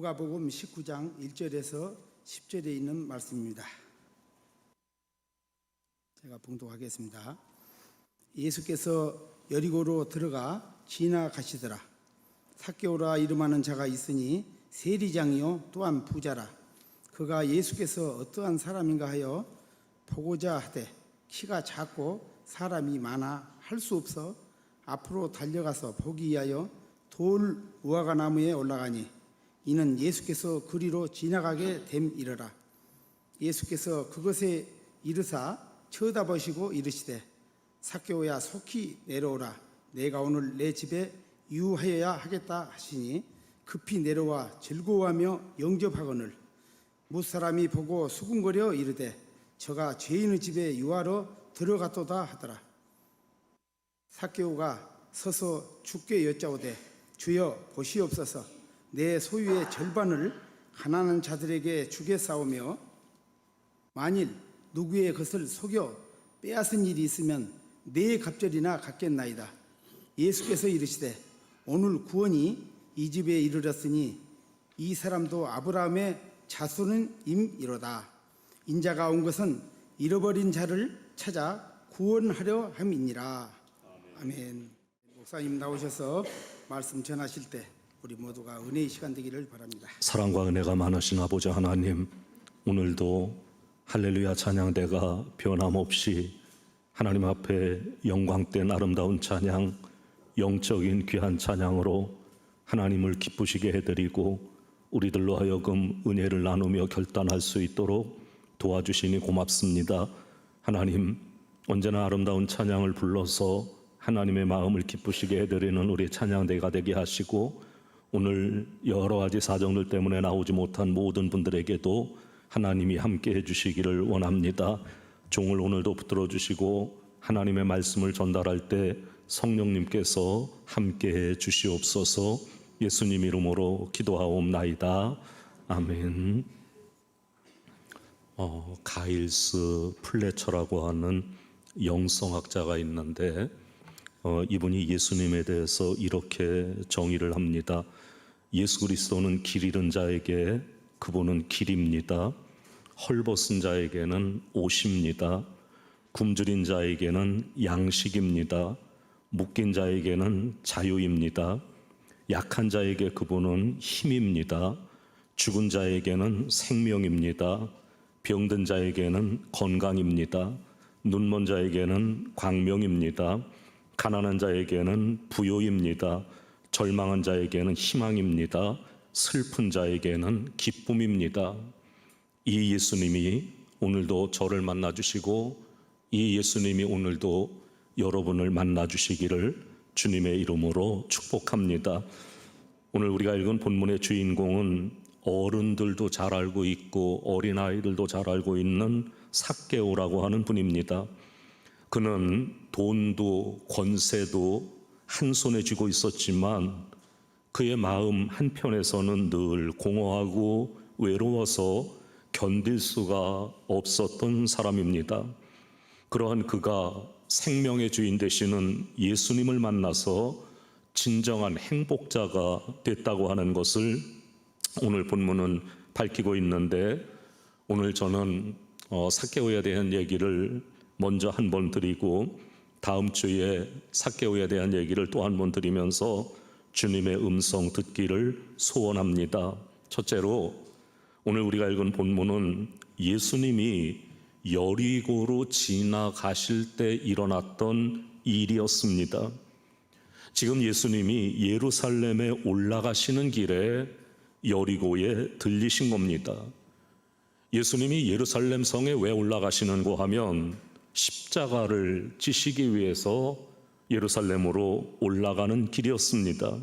누가복음 19장 1절에서 10절에 있는 말씀입니다. 제가 봉독하겠습니다. 예수께서 여리고로 들어가 지나가시더라. 삭개오라 이름하는 자가 있으니 세리장이요 또한 부자라. 그가 예수께서 어떠한 사람인가 하여 보고자 하되 키가 작고 사람이 많아 할 수 없어 앞으로 달려가서 보기 위하여 돌 무화과 나무에 올라가니 이는 예수께서 그리로 지나가게 됨이러라. 예수께서 그것에 이르사 쳐다보시고 이르시되 삭개오야 속히 내려오라. 내가 오늘 내 집에 유하여야 하겠다 하시니 급히 내려와 즐거워하며 영접하거늘 무사람이 보고 수군거려 이르되 저가 죄인의 집에 유하러 들어갔도다 하더라. 삭개오가 서서 주께 여짜오되 주여 보시옵소서 내 소유의 절반을 가난한 자들에게 주겠사오며 만일 누구의 것을 속여 빼앗은 일이 있으면 네 갑절이나 갚겠나이다. 예수께서 이르시되 오늘 구원이 이 집에 이르렀으니 이 사람도 아브라함의 자손은 임이로다. 인자가 온 것은 잃어버린 자를 찾아 구원하려 함이니라. 아멘. 목사님 나오셔서 말씀 전하실 때 우리 모두가 은혜의 시간 되기를 바랍니다. 사랑과 은혜가 많으신 아버지 하나님, 오늘도 할렐루야 찬양대가 변함없이 하나님 앞에 영광된 아름다운 찬양, 영적인 귀한 찬양으로 하나님을 기쁘시게 해드리고 우리들로 하여금 은혜를 나누며 결단할 수 있도록 도와주시니 고맙습니다. 하나님, 언제나 아름다운 찬양을 불러서 하나님의 마음을 기쁘시게 해드리는 우리 찬양대가 되게 하시고 오늘 여러 가지 사정들 때문에 나오지 못한 모든 분들에게도 하나님이 함께 해주시기를 원합니다. 종을 오늘도 붙들어 주시고 하나님의 말씀을 전달할 때 성령님께서 함께 해 주시옵소서. 예수님 이름으로 기도하옵나이다. 아멘. 가일스 플래처라고 하는 영성학자가 있는데 이분이 예수님에 대해서 이렇게 정의를 합니다. 예수 그리스도는 길 잃은 자에게 그분은 길입니다. 헐벗은 자에게는 옷입니다. 굶주린 자에게는 양식입니다. 묶인 자에게는 자유입니다. 약한 자에게 그분은 힘입니다. 죽은 자에게는 생명입니다. 병든 자에게는 건강입니다. 눈먼 자에게는 광명입니다. 가난한 자에게는 부요입니다. 절망한 자에게는 희망입니다. 슬픈 자에게는 기쁨입니다. 이 예수님이 오늘도 저를 만나주시고 이 예수님이 오늘도 여러분을 만나주시기를 주님의 이름으로 축복합니다. 오늘 우리가 읽은 본문의 주인공은 어른들도 잘 알고 있고 어린아이들도 잘 알고 있는 삭개오라고 하는 분입니다. 그는 돈도 권세도 한 손에 쥐고 있었지만 그의 마음 한편에서는 늘 공허하고 외로워서 견딜 수가 없었던 사람입니다. 그러한 그가 생명의 주인 되시는 예수님을 만나서 진정한 행복자가 됐다고 하는 것을 오늘 본문은 밝히고 있는데 오늘 저는 삭개오에 대한 얘기를 먼저 한 번 드리고 다음 주에 삭개오에 대한 얘기를 또 한 번 드리면서 주님의 음성 듣기를 소원합니다. 첫째로 오늘 우리가 읽은 본문은 예수님이 여리고로 지나가실 때 일어났던 일이었습니다. 지금 예수님이 예루살렘에 올라가시는 길에 여리고에 들리신 겁니다. 예수님이 예루살렘 성에 왜 올라가시는고 하면 십자가를 지시기 위해서 예루살렘으로 올라가는 길이었습니다.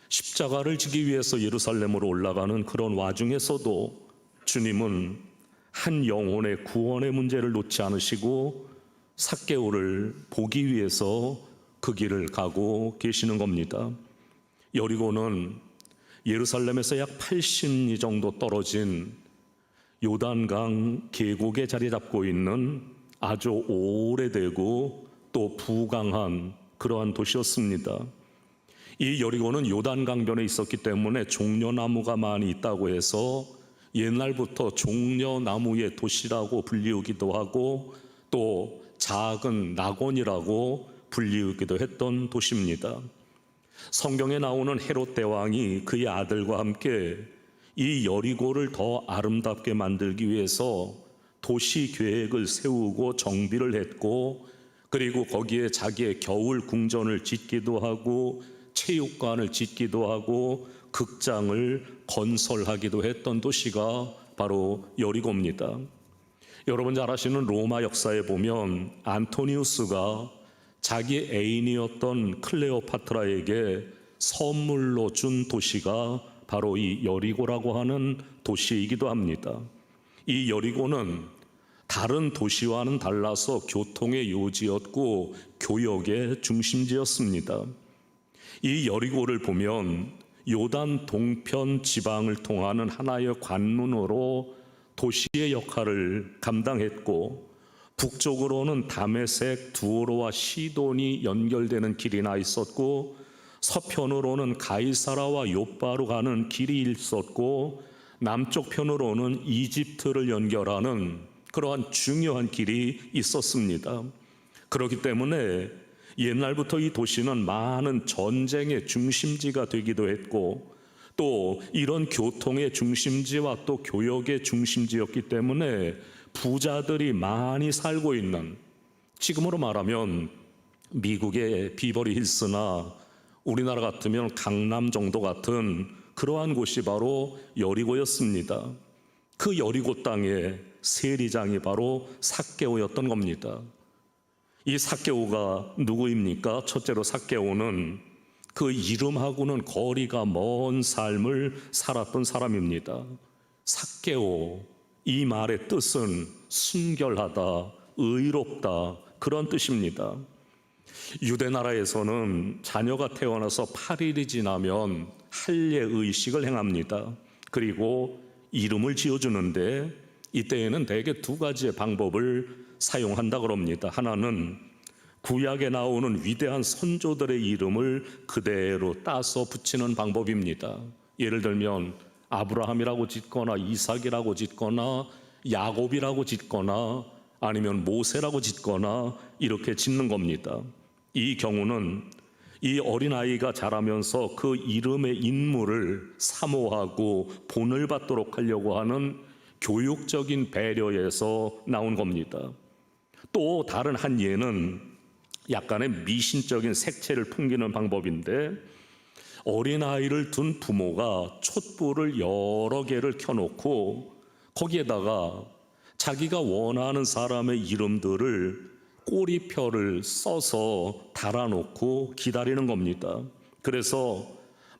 십자가를 지기 위해서 예루살렘으로 올라가는 그런 와중에서도 주님은 한 영혼의 구원의 문제를 놓지 않으시고 삭개오를 보기 위해서 그 길을 가고 계시는 겁니다. 여리고는 예루살렘에서 약 80리 정도 떨어진 요단강 계곡에 자리 잡고 있는 아주 오래되고 또 부강한 그러한 도시였습니다. 이 여리고는 요단강변에 있었기 때문에 종려나무가 많이 있다고 해서 옛날부터 종려나무의 도시라고 불리우기도 하고 또 작은 낙원이라고 불리우기도 했던 도시입니다. 성경에 나오는 헤롯 대왕이 그의 아들과 함께 이 여리고를 더 아름답게 만들기 위해서 도시 계획을 세우고 정비를 했고, 그리고 거기에 자기의 겨울 궁전을 짓기도 하고 체육관을 짓기도 하고 극장을 건설하기도 했던 도시가 바로 여리고입니다. 여러분 잘 아시는 로마 역사에 보면 안토니우스가 자기 애인이었던 클레오파트라에게 선물로 준 도시가 바로 이 여리고라고 하는 도시이기도 합니다. 이 여리고는 다른 도시와는 달라서 교통의 요지였고 교역의 중심지였습니다. 이 여리고를 보면 요단 동편 지방을 통하는 하나의 관문으로 도시의 역할을 감당했고, 북쪽으로는 다메섹, 두로와 시돈이 연결되는 길이 나 있었고, 서편으로는 가이사라와 요빠로 가는 길이 있었고, 남쪽 편으로는 이집트를 연결하는 그러한 중요한 길이 있었습니다. 그렇기 때문에 옛날부터 이 도시는 많은 전쟁의 중심지가 되기도 했고, 또 이런 교통의 중심지와 또 교역의 중심지였기 때문에 부자들이 많이 살고 있는, 지금으로 말하면 미국의 비버리 hils나 우리나라 같으면 강남 정도 같은 그러한 곳이 바로 여리고였습니다. 그 여리고 땅의 세리장이 바로 삭개오였던 겁니다. 이 삭개오가 누구입니까? 첫째로 삭개오는 그 이름하고는 거리가 먼 삶을 살았던 사람입니다. 삭개오, 이 말의 뜻은 순결하다, 의롭다, 그런 뜻입니다. 유대 나라에서는 자녀가 태어나서 8일이 지나면 할례 의식을 행합니다. 그리고 이름을 지어주는데 이때에는 대개 두 가지의 방법을 사용한다 그럽니다. 하나는 구약에 나오는 위대한 선조들의 이름을 그대로 따서 붙이는 방법입니다. 예를 들면 아브라함이라고 짓거나 이삭이라고 짓거나 야곱이라고 짓거나 아니면 모세라고 짓거나 이렇게 짓는 겁니다. 이 경우는 이 어린아이가 자라면서 그 이름의 인물을 사모하고 본을 받도록 하려고 하는 교육적인 배려에서 나온 겁니다. 또 다른 한 예는 약간의 미신적인 색채를 풍기는 방법인데, 어린아이를 둔 부모가 촛불을 여러 개를 켜놓고 거기에다가 자기가 원하는 사람의 이름들을 꼬리표를 써서 달아놓고 기다리는 겁니다. 그래서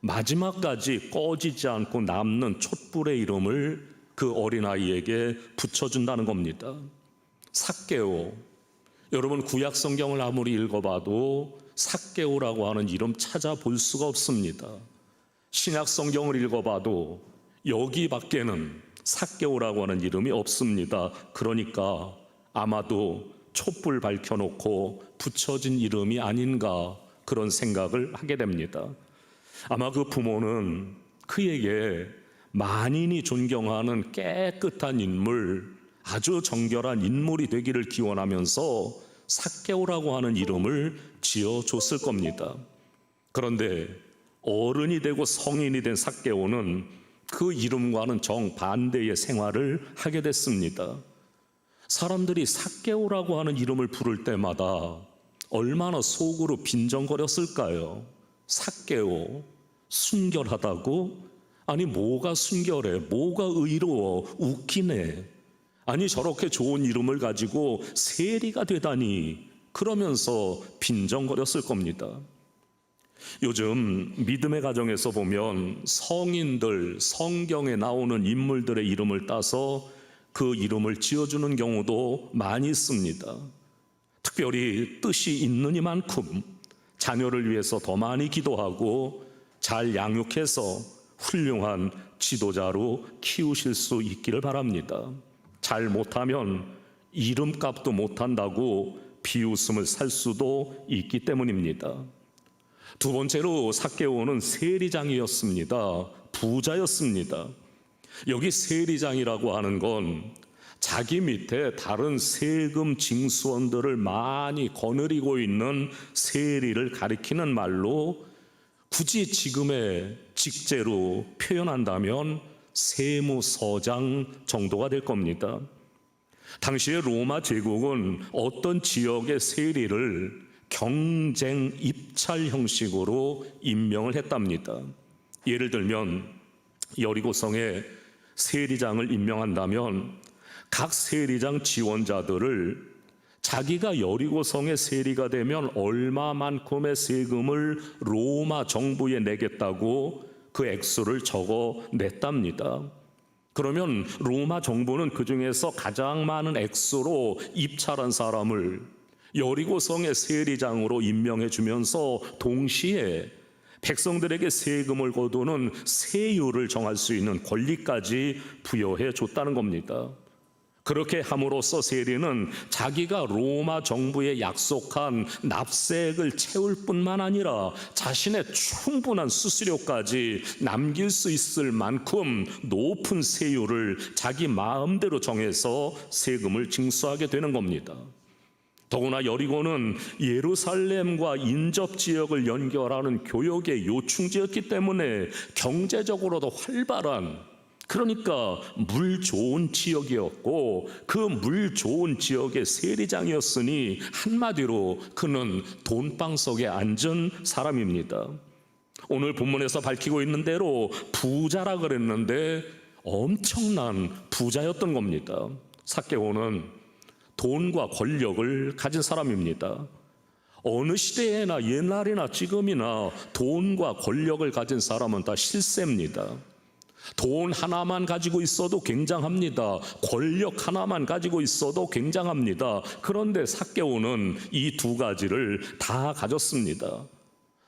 마지막까지 꺼지지 않고 남는 촛불의 이름을 그 어린아이에게 붙여준다는 겁니다. 삭개오, 여러분 구약 성경을 아무리 읽어봐도 삭개오라고 하는 이름 찾아볼 수가 없습니다. 신약 성경을 읽어봐도 여기밖에는 삭개오라고 하는 이름이 없습니다. 그러니까 아마도 촛불 밝혀놓고 붙여진 이름이 아닌가, 그런 생각을 하게 됩니다. 아마 그 부모는 그에게 만인이 존경하는 깨끗한 인물, 아주 정결한 인물이 되기를 기원하면서 삭개오라고 하는 이름을 지어줬을 겁니다. 그런데 어른이 되고 성인이 된 삭개오는 그 이름과는 정반대의 생활을 하게 됐습니다. 사람들이 삭개오라고 하는 이름을 부를 때마다 얼마나 속으로 빈정거렸을까요? 삭개오, 순결하다고? 아니 뭐가 순결해? 뭐가 의로워? 웃기네. 아니 저렇게 좋은 이름을 가지고 세리가 되다니, 그러면서 빈정거렸을 겁니다. 요즘 믿음의 가정에서 보면 성인들, 성경에 나오는 인물들의 이름을 따서 그 이름을 지어주는 경우도 많이 있습니다. 특별히 뜻이 있는 이만큼 자녀를 위해서 더 많이 기도하고 잘 양육해서 훌륭한 지도자로 키우실 수 있기를 바랍니다. 잘 못하면 이름값도 못한다고 비웃음을 살 수도 있기 때문입니다. 두 번째로 삭개오는 세리장이었습니다. 부자였습니다. 여기 세리장이라고 하는 건 자기 밑에 다른 세금 징수원들을 많이 거느리고 있는 세리를 가리키는 말로, 굳이 지금의 직제로 표현한다면 세무서장 정도가 될 겁니다. 당시의 로마 제국은 어떤 지역의 세리를 경쟁 입찰 형식으로 임명을 했답니다. 예를 들면 여리고성에 세리장을 임명한다면 각 세리장 지원자들을 자기가 여리고성의 세리가 되면 얼마만큼의 세금을 로마 정부에 내겠다고 그 액수를 적어 냈답니다. 그러면 로마 정부는 그 중에서 가장 많은 액수로 입찰한 사람을 여리고성의 세리장으로 임명해 주면서 동시에 백성들에게 세금을 거두는 세율을 정할 수 있는 권리까지 부여해 줬다는 겁니다. 그렇게 함으로써 세리는 자기가 로마 정부에 약속한 납세액을 채울 뿐만 아니라 자신의 충분한 수수료까지 남길 수 있을 만큼 높은 세율을 자기 마음대로 정해서 세금을 징수하게 되는 겁니다. 더구나 여리고는 예루살렘과 인접 지역을 연결하는 교역의 요충지였기 때문에 경제적으로도 활발한, 그러니까 물 좋은 지역이었고, 그 물 좋은 지역의 세리장이었으니 한마디로 그는 돈방석에 앉은 사람입니다. 오늘 본문에서 밝히고 있는 대로 부자라 그랬는데 엄청난 부자였던 겁니다. 삭개오는 돈과 권력을 가진 사람입니다. 어느 시대에나 옛날이나 지금이나 돈과 권력을 가진 사람은 다 실세입니다. 돈 하나만 가지고 있어도 굉장합니다. 권력 하나만 가지고 있어도 굉장합니다. 그런데 삭개오는 이 두 가지를 다 가졌습니다.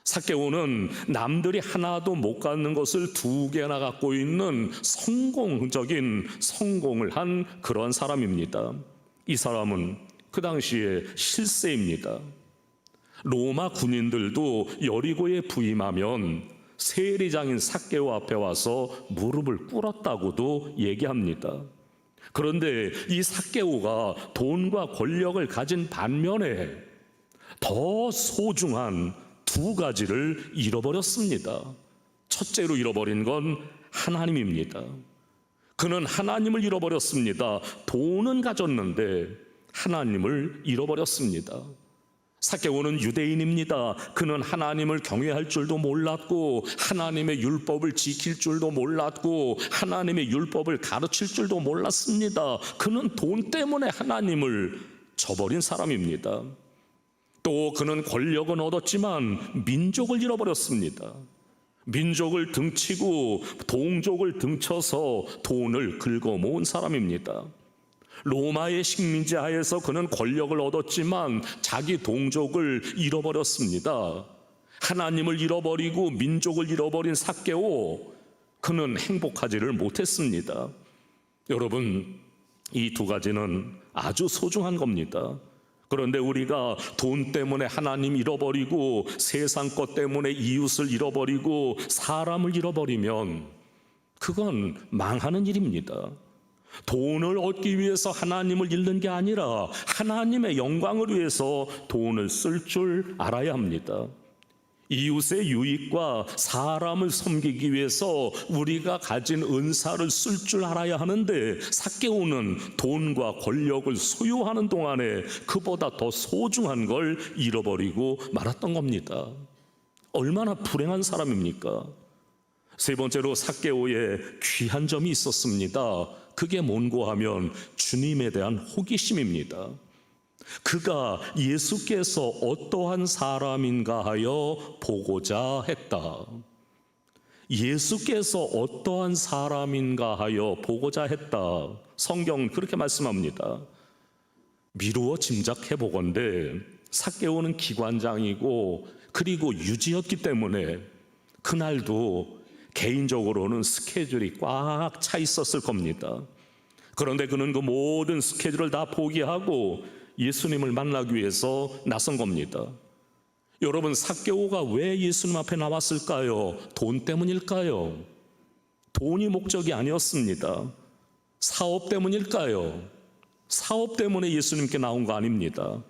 삭개오는 남들이 하나도 못 갖는 것을 두 개나 갖고 있는 성공적인 성공을 한 그런 사람입니다. 이 사람은 그 당시에 실세입니다. 로마 군인들도 여리고에 부임하면 세리장인 삭개오 앞에 와서 무릎을 꿇었다고도 얘기합니다. 그런데 이 삭개오가 돈과 권력을 가진 반면에 더 소중한 두 가지를 잃어버렸습니다. 첫째로 잃어버린 건 하나님입니다. 그는 하나님을 잃어버렸습니다. 돈은 가졌는데 하나님을 잃어버렸습니다. 삭개오는 유대인입니다. 그는 하나님을 경외할 줄도 몰랐고, 하나님의 율법을 지킬 줄도 몰랐고, 하나님의 율법을 가르칠 줄도 몰랐습니다. 그는 돈 때문에 하나님을 저버린 사람입니다. 또 그는 권력은 얻었지만 민족을 잃어버렸습니다. 민족을 등치고 동족을 등쳐서 돈을 긁어모은 사람입니다. 로마의 식민지 하에서 그는 권력을 얻었지만 자기 동족을 잃어버렸습니다. 하나님을 잃어버리고 민족을 잃어버린 삭개오, 그는 행복하지를 못했습니다. 여러분, 이 두 가지는 아주 소중한 겁니다. 그런데 우리가 돈 때문에 하나님 잃어버리고 세상 것 때문에 이웃을 잃어버리고 사람을 잃어버리면 그건 망하는 일입니다. 돈을 얻기 위해서 하나님을 잃는 게 아니라 하나님의 영광을 위해서 돈을 쓸 줄 알아야 합니다. 이웃의 유익과 사람을 섬기기 위해서 우리가 가진 은사를 쓸 줄 알아야 하는데, 삭개오는 돈과 권력을 소유하는 동안에 그보다 더 소중한 걸 잃어버리고 말았던 겁니다. 얼마나 불행한 사람입니까? 세 번째로 삭개오의 귀한 점이 있었습니다. 그게 뭔고 하면 주님에 대한 호기심입니다. 그가 예수께서 어떠한 사람인가 하여 보고자 했다. 예수께서 어떠한 사람인가 하여 보고자 했다. 성경은 그렇게 말씀합니다. 미루어 짐작해 보건대 삭개오는 기관장이고 그리고 유지였기 때문에 그날도 개인적으로는 스케줄이 꽉 차 있었을 겁니다. 그런데 그는 그 모든 스케줄을 다 포기하고 예수님을 만나기 위해서 나선 겁니다. 여러분, 삭개오가 왜 예수님 앞에 나왔을까요? 돈 때문일까요? 돈이 목적이 아니었습니다. 사업 때문일까요? 사업 때문에 예수님께 나온 거 아닙니다.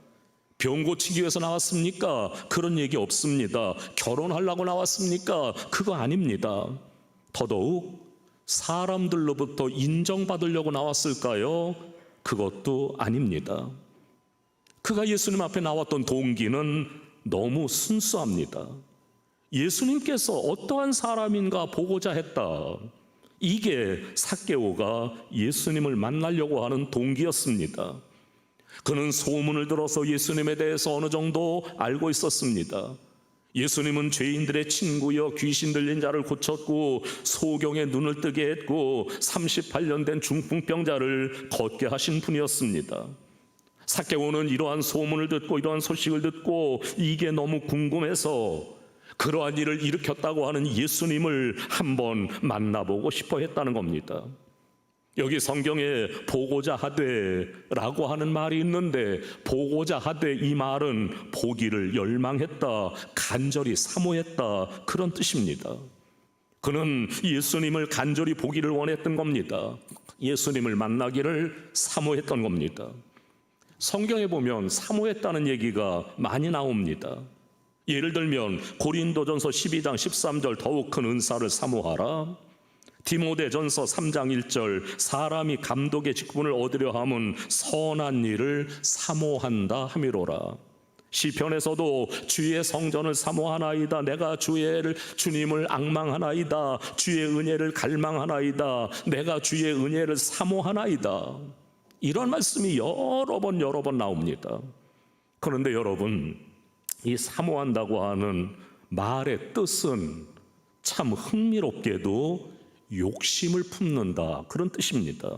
병 고치기 위해서 나왔습니까? 그런 얘기 없습니다. 결혼하려고 나왔습니까? 그거 아닙니다. 더더욱 사람들로부터 인정받으려고 나왔을까요? 그것도 아닙니다. 그가 예수님 앞에 나왔던 동기는 너무 순수합니다. 예수님께서 어떠한 사람인가 보고자 했다. 이게 삭개오가 예수님을 만나려고 하는 동기였습니다. 그는 소문을 들어서 예수님에 대해서 어느 정도 알고 있었습니다. 예수님은 죄인들의 친구여 귀신 들린 자를 고쳤고 소경의 눈을 뜨게 했고 38년 된 중풍병자를 걷게 하신 분이었습니다. 삭개오는 이러한 소문을 듣고 이러한 소식을 듣고 이게 너무 궁금해서 그러한 일을 일으켰다고 하는 예수님을 한번 만나보고 싶어 했다는 겁니다. 여기 성경에 보고자 하되라고 하는 말이 있는데, 보고자 하되 이 말은 보기를 열망했다, 간절히 사모했다, 그런 뜻입니다. 그는 예수님을 간절히 보기를 원했던 겁니다. 예수님을 만나기를 사모했던 겁니다. 성경에 보면 사모했다는 얘기가 많이 나옵니다. 예를 들면 고린도전서 12장 13절 더욱 큰 은사를 사모하라, 디모데전서 3장 1절 사람이 감독의 직분을 얻으려 함은 선한 일을 사모한다 함이로라. 시편에서도 주의 성전을 사모하나이다, 내가 주님을 앙망하나이다, 주의 은혜를 갈망하나이다, 내가 주의 은혜를 사모하나이다. 이런 말씀이 여러 번 나옵니다. 그런데 여러분, 이 사모한다고 하는 말의 뜻은 참 흥미롭게도 욕심을 품는다, 그런 뜻입니다.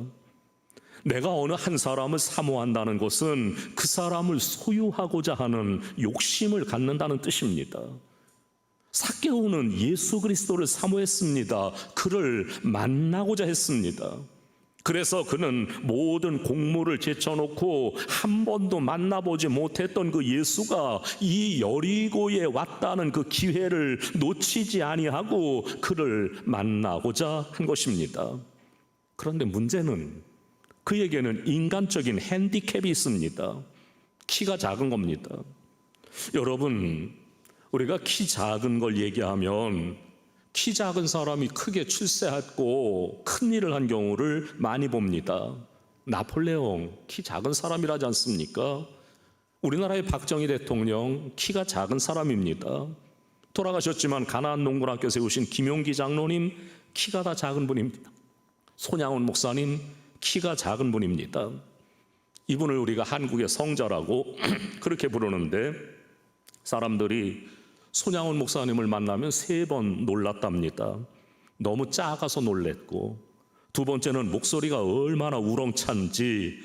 내가 어느 한 사람을 사모한다는 것은 그 사람을 소유하고자 하는 욕심을 갖는다는 뜻입니다. 삭개오는 예수 그리스도를 사모했습니다. 그를 만나고자 했습니다. 그래서 그는 모든 공물을 제쳐놓고 한 번도 만나보지 못했던 그 예수가 이 여리고에 왔다는 그 기회를 놓치지 아니하고 그를 만나고자 한 것입니다. 그런데 문제는 그에게는 인간적인 핸디캡이 있습니다. 키가 작은 겁니다. 여러분, 우리가 키 작은 걸 얘기하면 키 작은 사람이 크게 출세했고 큰 일을 한 경우를 많이 봅니다. 나폴레옹 키 작은 사람이라지 않습니까? 우리나라의 박정희 대통령 키가 작은 사람입니다. 돌아가셨지만 가나안 농군학교 세우신 김용기 장로님 키가 다 작은 분입니다. 손양원 목사님 키가 작은 분입니다. 이분을 우리가 한국의 성자라고 그렇게 부르는데, 사람들이 손양원 목사님을 만나면 3번 놀랐답니다. 너무 작아서 놀랬고, 두 번째는 목소리가 얼마나 우렁찬지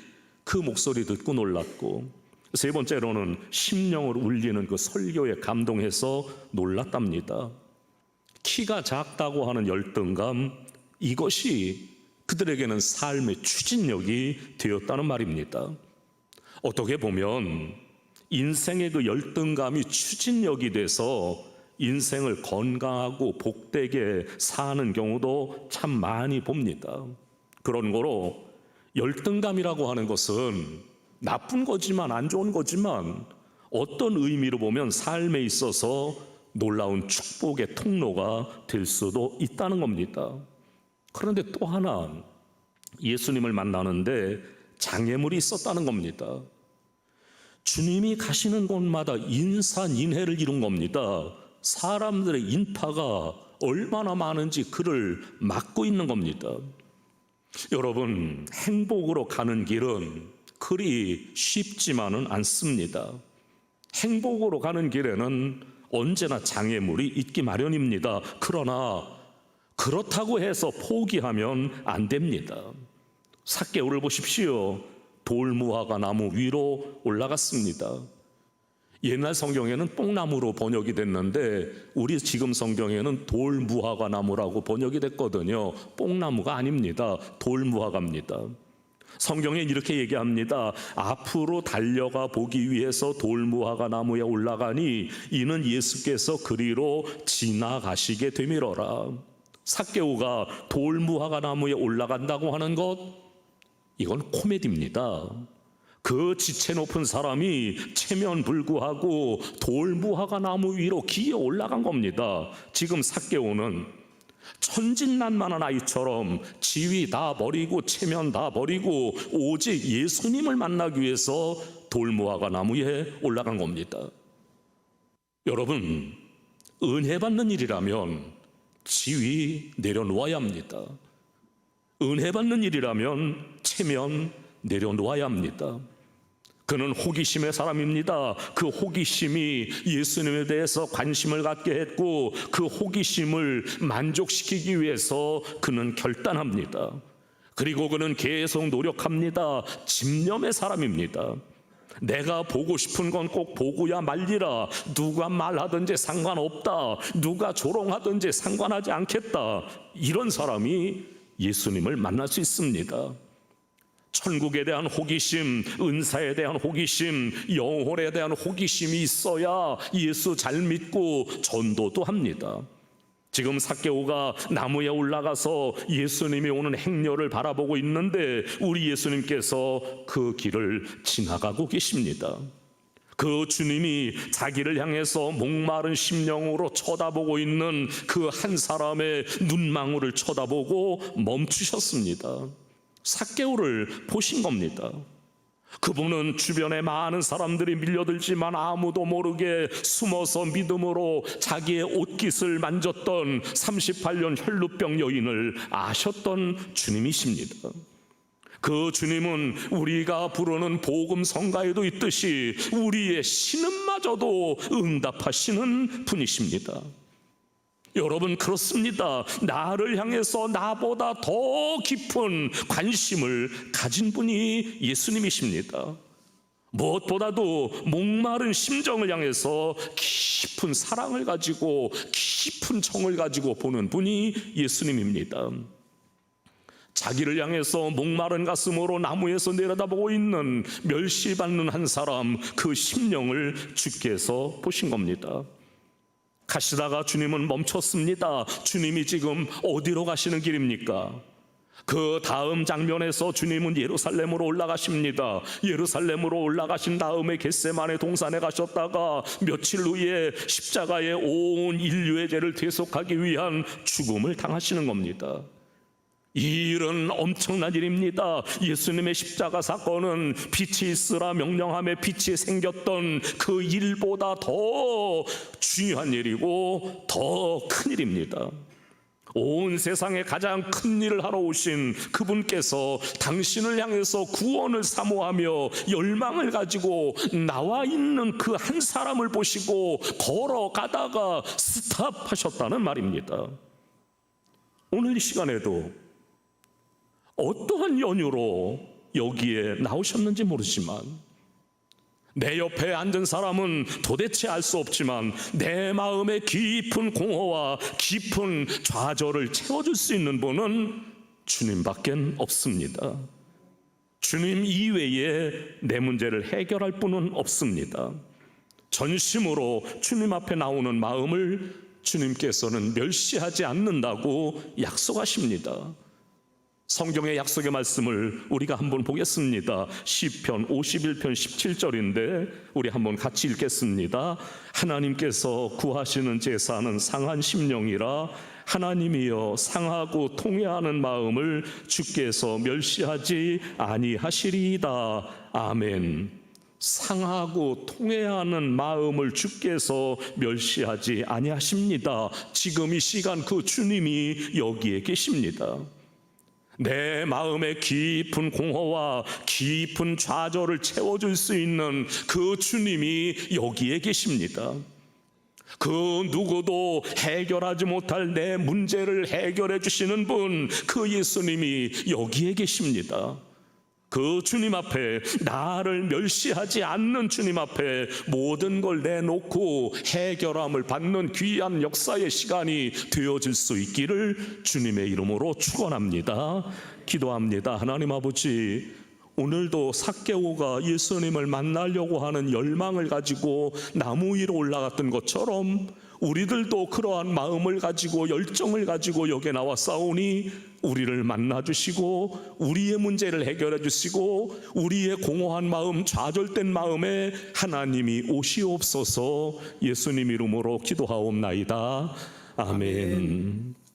그 목소리 듣고 놀랐고, 세 번째로는 심령을 울리는 그 설교에 감동해서 놀랐답니다. 키가 작다고 하는 열등감, 이것이 그들에게는 삶의 추진력이 되었다는 말입니다. 어떻게 보면 인생의 그 열등감이 추진력이 돼서 인생을 건강하고 복되게 사는 경우도 참 많이 봅니다. 그런 거로 열등감이라고 하는 것은 나쁜 거지만, 안 좋은 거지만, 어떤 의미로 보면 삶에 있어서 놀라운 축복의 통로가 될 수도 있다는 겁니다. 그런데 또 하나, 예수님을 만나는데 장애물이 있었다는 겁니다. 주님이 가시는 곳마다 인산인해를 이룬 겁니다. 사람들의 인파가 얼마나 많은지 그를 막고 있는 겁니다. 여러분, 행복으로 가는 길은 그리 쉽지만은 않습니다. 행복으로 가는 길에는 언제나 장애물이 있기 마련입니다. 그러나 그렇다고 해서 포기하면 안 됩니다. 삭개오를 보십시오. 돌무화과 나무 위로 올라갔습니다. 옛날 성경에는 뽕나무로 번역이 됐는데 우리 지금 성경에는 돌무화과 나무라고 번역이 됐거든요. 뽕나무가 아닙니다. 돌무화과입니다. 성경에 이렇게 얘기합니다. 앞으로 달려가 보기 위해서 돌무화과 나무에 올라가니 이는 예수께서 그리로 지나가시게 되밀어라. 삭개오가 돌무화과 나무에 올라간다고 하는 것, 이건 코미디입니다. 그 지체 높은 사람이 체면불구하고 돌무화과 나무 위로 기어 올라간 겁니다. 지금 삭개오는 천진난만한 아이처럼 지위 다 버리고 체면 다 버리고 오직 예수님을 만나기 위해서 돌무화과 나무에 올라간 겁니다. 여러분, 은혜 받는 일이라면 지위 내려놓아야 합니다. 은혜 받는 일이라면 체면 내려놓아야 합니다. 그는 호기심의 사람입니다. 그 호기심이 예수님에 대해서 관심을 갖게 했고 그 호기심을 만족시키기 위해서 그는 결단합니다. 그리고 그는 계속 노력합니다. 집념의 사람입니다. 내가 보고 싶은 건 꼭 보고야 말리라. 누가 말하든지 상관없다. 누가 조롱하든지 상관하지 않겠다. 이런 사람이 예수님을 만날 수 있습니다. 천국에 대한 호기심, 은사에 대한 호기심, 영혼에 대한 호기심이 있어야 예수 잘 믿고 전도도 합니다. 지금 삭개오가 나무에 올라가서 예수님이 오는 행렬을 바라보고 있는데 우리 예수님께서 그 길을 지나가고 계십니다. 그 주님이 자기를 향해서 목마른 심령으로 쳐다보고 있는 그 한 사람의 눈망울을 쳐다보고 멈추셨습니다. 삭개오를 보신 겁니다. 그분은 주변에 많은 사람들이 밀려들지만 아무도 모르게 숨어서 믿음으로 자기의 옷깃을 만졌던 38년 혈루병 여인을 아셨던 주님이십니다. 그 주님은 우리가 부르는 복음 성가에도 있듯이 우리의 신음마저도 응답하시는 분이십니다. 여러분, 그렇습니다. 나를 향해서 나보다 더 깊은 관심을 가진 분이 예수님이십니다. 무엇보다도 목마른 심정을 향해서 깊은 사랑을 가지고 깊은 정을 가지고 보는 분이 예수님입니다. 자기를 향해서 목마른 가슴으로 나무에서 내려다보고 있는 멸시받는 한 사람, 그 심령을 주께서 보신 겁니다. 가시다가 주님은 멈췄습니다. 주님이 지금 어디로 가시는 길입니까? 그 다음 장면에서 주님은 예루살렘으로 올라가십니다. 예루살렘으로 올라가신 다음에 겟세마네 동산에 가셨다가 며칠 후에 십자가에 온 인류의 죄를 대속하기 위한 죽음을 당하시는 겁니다. 이 일은 엄청난 일입니다. 예수님의 십자가 사건은 빛이 있으라 명령함에 빛이 생겼던 그 일보다 더 중요한 일이고 더 큰 일입니다. 온 세상에 가장 큰 일을 하러 오신 그분께서 당신을 향해서 구원을 사모하며 열망을 가지고 나와 있는 그 한 사람을 보시고 걸어가다가 스탑하셨다는 말입니다. 오늘 이 시간에도 어떠한 연유로 여기에 나오셨는지 모르지만 내 옆에 앉은 사람은 도대체 알 수 없지만 내 마음의 깊은 공허와 깊은 좌절을 채워줄 수 있는 분은 주님밖에 없습니다. 주님 이외에 내 문제를 해결할 분은 없습니다. 전심으로 주님 앞에 나오는 마음을 주님께서는 멸시하지 않는다고 약속하십니다. 성경의 약속의 말씀을 우리가 한번 보겠습니다. 시편 51편 17절인데 우리 한번 같이 읽겠습니다. 하나님께서 구하시는 제사는 상한 심령이라 하나님이여 상하고 통회하는 마음을 주께서 멸시하지 아니하시리이다. 아멘. 상하고 통회하는 마음을 주께서 멸시하지 아니하십니다. 지금 이 시간 그 주님이 여기에 계십니다. 내 마음의 깊은 공허와 깊은 좌절을 채워줄 수 있는 그 주님이 여기에 계십니다. 그 누구도 해결하지 못할 내 문제를 해결해 주시는 분, 그 예수님이 여기에 계십니다. 그 주님 앞에, 나를 멸시하지 않는 주님 앞에 모든 걸 내놓고 해결함을 받는 귀한 역사의 시간이 되어질 수 있기를 주님의 이름으로 축원합니다. 기도합니다. 하나님 아버지, 오늘도 삭개오가 예수님을 만나려고 하는 열망을 가지고 나무 위로 올라갔던 것처럼 우리들도 그러한 마음을 가지고 열정을 가지고 여기에 나와 싸우니 우리를 만나주시고 우리의 문제를 해결해 주시고 우리의 공허한 마음, 좌절된 마음에 하나님이 오시옵소서. 예수님 이름으로 기도하옵나이다. 아멘.